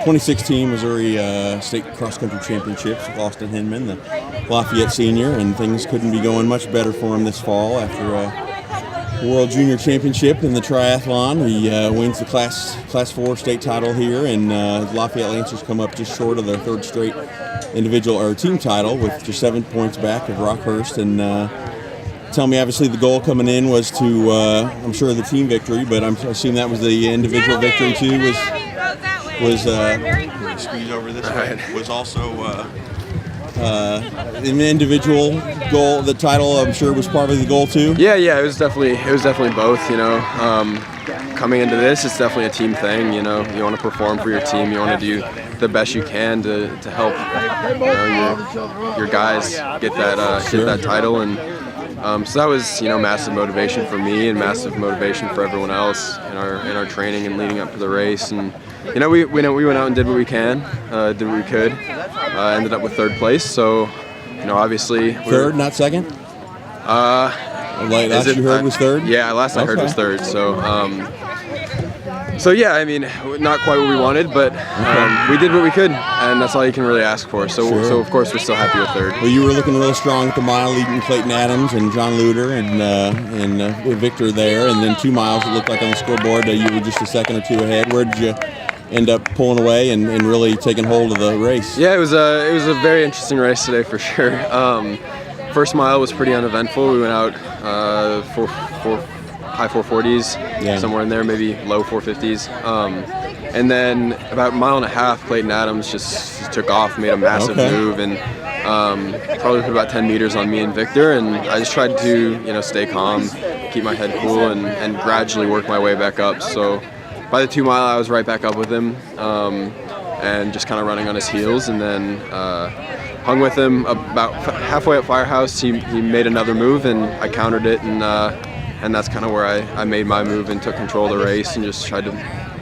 2016 Missouri State Cross Country Championships with Austin Hindman, the Lafayette senior, and things couldn't be going much better for him this fall after a World Junior Championship in the triathlon. He wins the Class 4 state title here, and Lafayette Lancers come up just short of their third straight individual or team title with just 7 points back of Rockhurst. And tell me, obviously the goal coming in was to, I'm sure, the team victory, but I assume that was the individual victory too. Was squeeze over this way. Was also an individual goal. The title, I'm sure, was part of the goal too. Yeah, it was definitely both. You know, coming into this, it's definitely a team thing. You know, you want to perform for your team. You want to do the best you can to help your guys get that title. And so that was, massive motivation for me and massive motivation for everyone else in our training and leading up to the race. And we went out and did what we could. Ended up with third place. So obviously third, not second. Last you heard was third. Yeah, last I heard was third. So yeah, I mean, not quite what we wanted, but we did what we could, and that's all you can really ask for. So of course we're still happy with third. Well, you were looking real strong at the mile, leading Clayton Adams and John Luder and Victor there, and then 2 miles it looked like on the scoreboard you were just a second or two ahead. Where did you end up pulling away and really taking hold of the race? Yeah, it was a very interesting race today for sure. First mile was pretty uneventful. We went out for high 440s, somewhere in there, maybe low 450s. And then about a mile and a half, Clayton Adams just took off, made a massive move, and probably put about 10 meters on me and Victor. And I just tried to, stay calm, keep my head cool, and gradually work my way back up. So by the 2 mile, I was right back up with him, and just kind of running on his heels. And then hung with him about halfway up Firehouse. He made another move, and I countered it, and that's kind of where I made my move and took control of the race and just tried to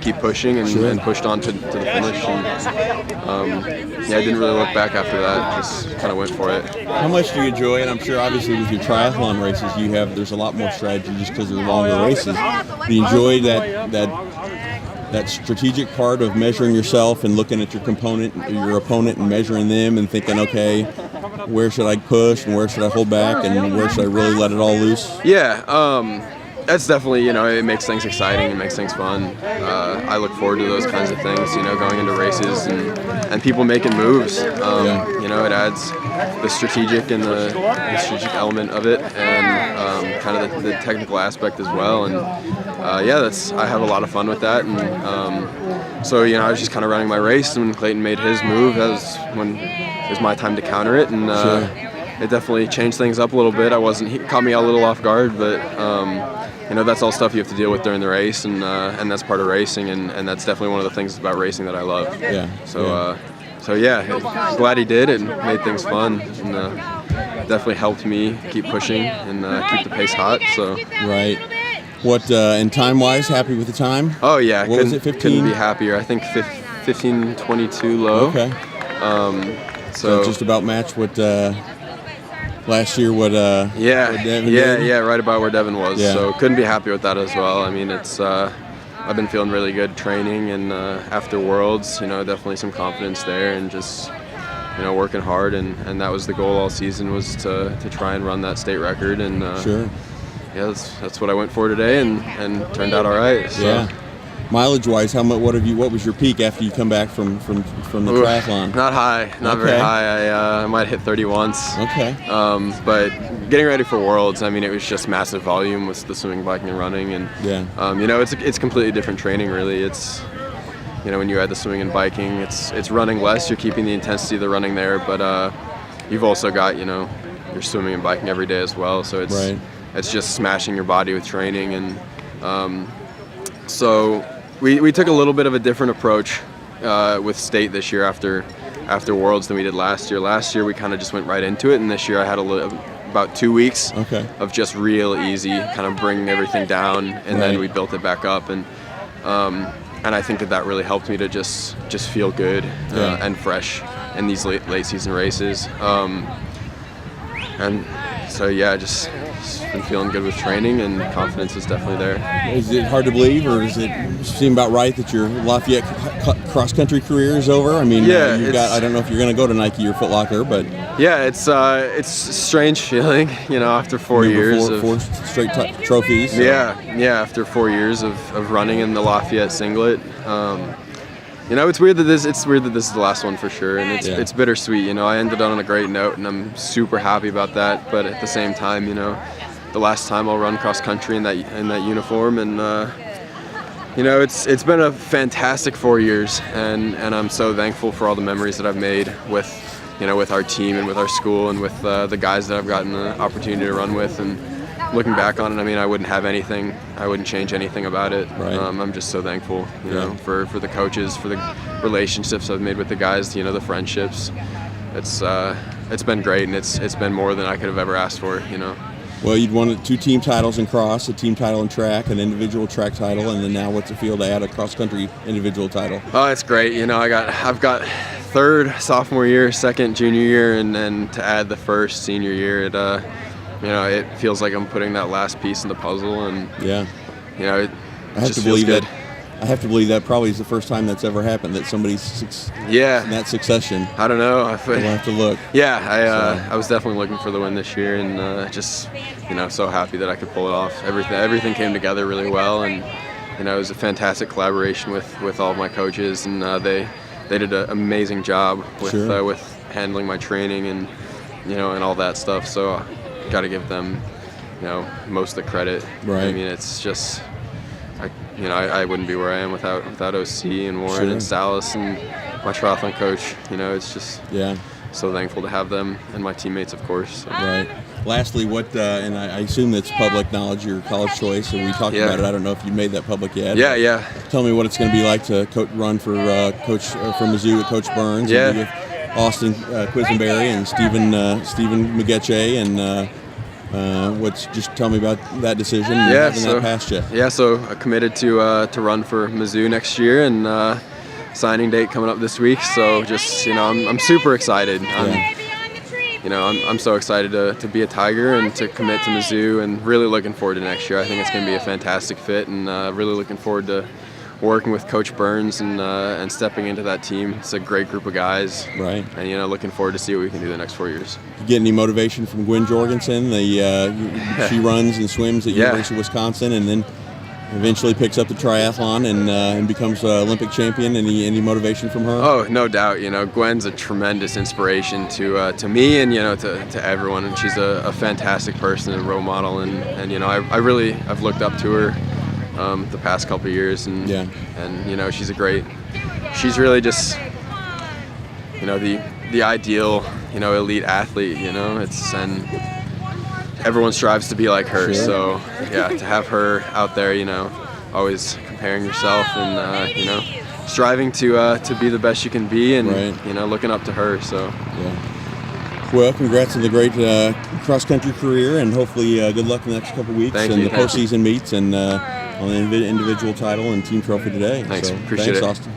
keep pushing and pushed on to the finish. And I didn't really look back after that, just kind of went for it. How much do you enjoy, and I'm sure obviously with your triathlon races there's a lot more strategy just because they're longer races. Do you enjoy that strategic part of measuring yourself and looking at your opponent and measuring them and thinking, okay, where should I push and where should I hold back and where should I really let it all loose? Yeah, that's definitely, it makes things exciting, it makes things fun. I look forward to those kinds of things, going into races and people making moves. It adds the strategic and the strategic element of it, and kind of the technical aspect as well. And I have a lot of fun with that. And so I was just kind of running my race, and when Clayton made his move, that was when it was my time to counter it. And it definitely changed things up a little bit. He caught me a little off guard, but that's all stuff you have to deal with during the race, and that's part of racing, and that's definitely one of the things about racing that I love. Yeah. So glad he did. It made things fun, and definitely helped me keep pushing and keep the pace hot. So. Right. What and time-wise, happy with the time? Oh yeah. What was it? 15? Couldn't be happier. I think 15:22 low. Okay. So just about match what. Last year, what Devin did? Right about where Devin was. Yeah. So couldn't be happy with that as well. I mean, it's I've been feeling really good training, and after Worlds, definitely some confidence there, and just working hard, and that was the goal all season, was to try and run that state record, and that's what I went for today, and turned out all right. So. Yeah. Mileage-wise, what was your peak after you come back from the triathlon? Not high, not very high. I might hit 30 once. Okay. But getting ready for Worlds, I mean, it was just massive volume with the swimming, biking, and running, and it's completely different training. Really, it's when you add the swimming and biking, it's running less. You're keeping the intensity of the running there, but you've also got your swimming and biking every day as well. So it's just smashing your body with training, and so. We took a little bit of a different approach with state this year after Worlds than we did last year. Last year we kind of just went right into it, and this year I had about 2 weeks of just real easy, kind of bringing everything down, and then we built it back up, and I think that really helped me to just feel good and fresh in these late season races, and so just just been feeling good with training, and confidence is definitely there. Is it hard to believe, or does it seem about right that your Lafayette cross-country career is over? I mean, yeah, I don't know if you're going to go to Nike or Foot Locker, but yeah, it's a strange feeling, after 4 years of four straight trophies. So. Yeah, after 4 years of running in the Lafayette singlet. It's weird that this is the last one for sure, and it's bittersweet. I ended on a great note, and I'm super happy about that. But at the same time, the last time I'll run cross country in that uniform, and it's been a fantastic 4 years, and I'm so thankful for all the memories that I've made with our team and with our school and with the guys that I've gotten the opportunity to run with. And looking back on it, I wouldn't change anything about it. Right. I'm just so thankful, for the coaches, for the relationships I've made with the guys, the friendships. It's been great, and it's been more than I could have ever asked for, Well, you'd won 2 team titles in cross, a team title in track, an individual track title, and then now what's it feel to add a cross-country individual title? Oh, it's great. I've got 3rd sophomore year, 2nd junior year, and then to add the 1st senior year, it feels like I'm putting that last piece in the puzzle, and it just feels good. I have to believe that probably is the first time that's ever happened, that somebody's in that succession. I don't know. We'll have to look. Yeah, I was definitely looking for the win this year, and just so happy that I could pull it off. Everything came together really well, and it was a fantastic collaboration with all of my coaches, and they did an amazing job with handling my training and and all that stuff. So got to give them most of the credit. Right. I mean, it's just I wouldn't be where I am without OC and Warren and Salas and my triathlon coach. It's just so thankful to have them and my teammates, of course. So. Right. Lastly, what and I assume that's public knowledge, your college choice, and we talked about it. I don't know if you made that public yet. Yeah. Tell me what it's going to be like to run for coach from Mizzou with Coach Burns. Yeah. And with Austin Quisenberry and Stephen McGetche and. Just tell me about that decision and having that past you. Yeah, so I committed to run for Mizzou next year, and signing date coming up this week. So just I'm super excited. I'm so excited to be a Tiger and to commit to Mizzou, and really looking forward to next year. I think it's going to be a fantastic fit, and really looking forward to working with Coach Burns and stepping into that team. It's a great group of guys. Right. And looking forward to see what we can do the next 4 years. You get any motivation from Gwen Jorgensen? She runs and swims at University of Wisconsin, and then eventually picks up the triathlon and becomes an Olympic champion. Any motivation from her? Oh, no doubt. Gwen's a tremendous inspiration to me and to everyone, and she's a fantastic person and role model, and I've looked up to her the past couple of years, and she's really just the ideal elite athlete. And everyone strives to be like her. So to have her out there, always comparing yourself and striving to be the best you can be, and looking up to her. So Well, congrats on the great cross-country career, and hopefully good luck in the next couple of weeks Thank and you. the postseason meets and on the individual title and team trophy today. Thanks. So, Appreciate it. Austin.